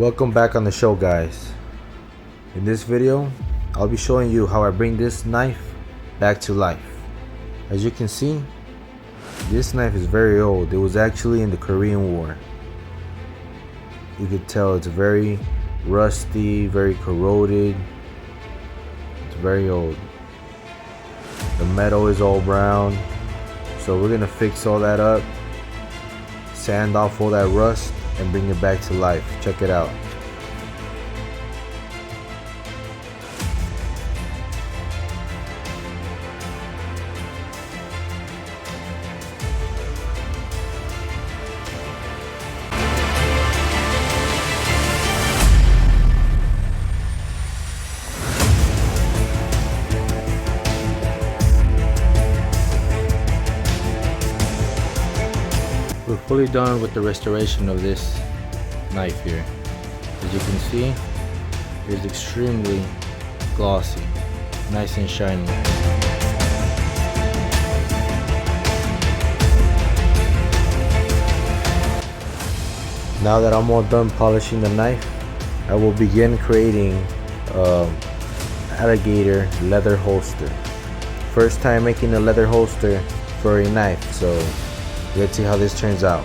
Welcome back on the show, guys. In this video I'll be showing you how I bring this knife back to life. As you can see, this knife is very old. It was actually in the Korean War. You could tell it's very rusty, very corroded. It's very old. The metal is all brown, so we're gonna fix all that up, sand off all that rust, and bring it back to life. Check it out. We're fully done with the restoration of this knife here. As you can see, it's extremely glossy, nice and shiny. Now that I'm all done polishing the knife, I will begin creating alligator leather holster. First time making a leather holster for a knife, so let's see how this turns out.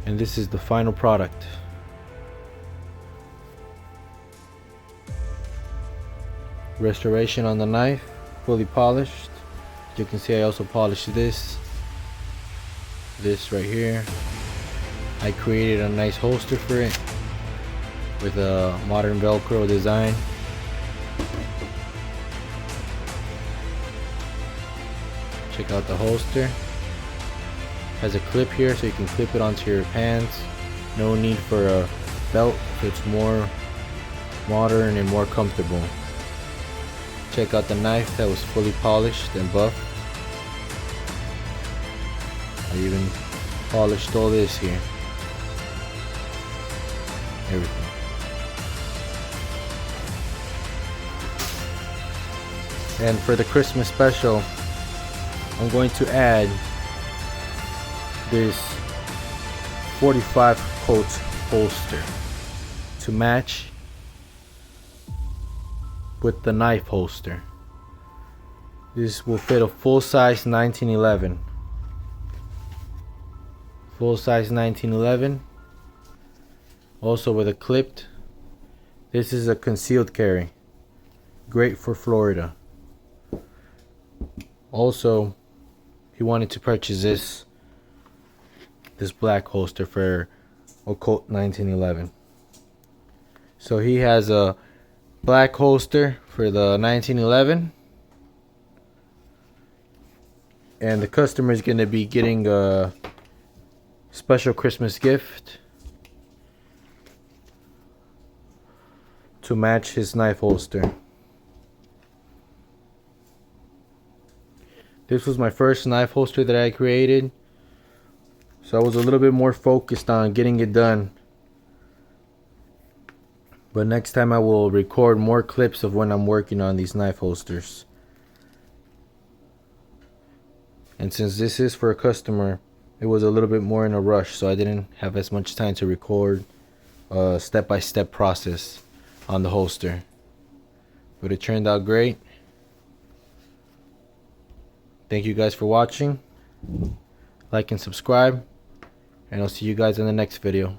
And this is the final product. Restoration on the knife, fully polished. As you can see, I also polished this right here. I created a nice holster for it with a modern Velcro design. Check out the holster. Has a clip here so you can clip it onto your pants. No need for a belt, it's more modern and more comfortable. Check out the knife that was fully polished and buffed. I even polished all this here. Everything. And for the Christmas special, I'm going to add this 45 coat holster to match with the knife holster. This will fit a full-size 1911. Full-size 1911. Also with a clipped. This is a concealed carry. Great for Florida. Also, he wanted to purchase this black holster for a Colt 1911. So he has a black holster for the 1911, and the customer is going to be getting a special Christmas gift to match his knife holster. This was my first knife holster that I created, so I was a little bit more focused on getting it done. But next time I will record more clips of when I'm working on these knife holsters. And since this is for a customer, it was a little bit more in a rush, so I didn't have as much time to record a step-by-step process on the holster. But it turned out great. Thank you guys for watching. Like and subscribe. And I'll see you guys in the next video.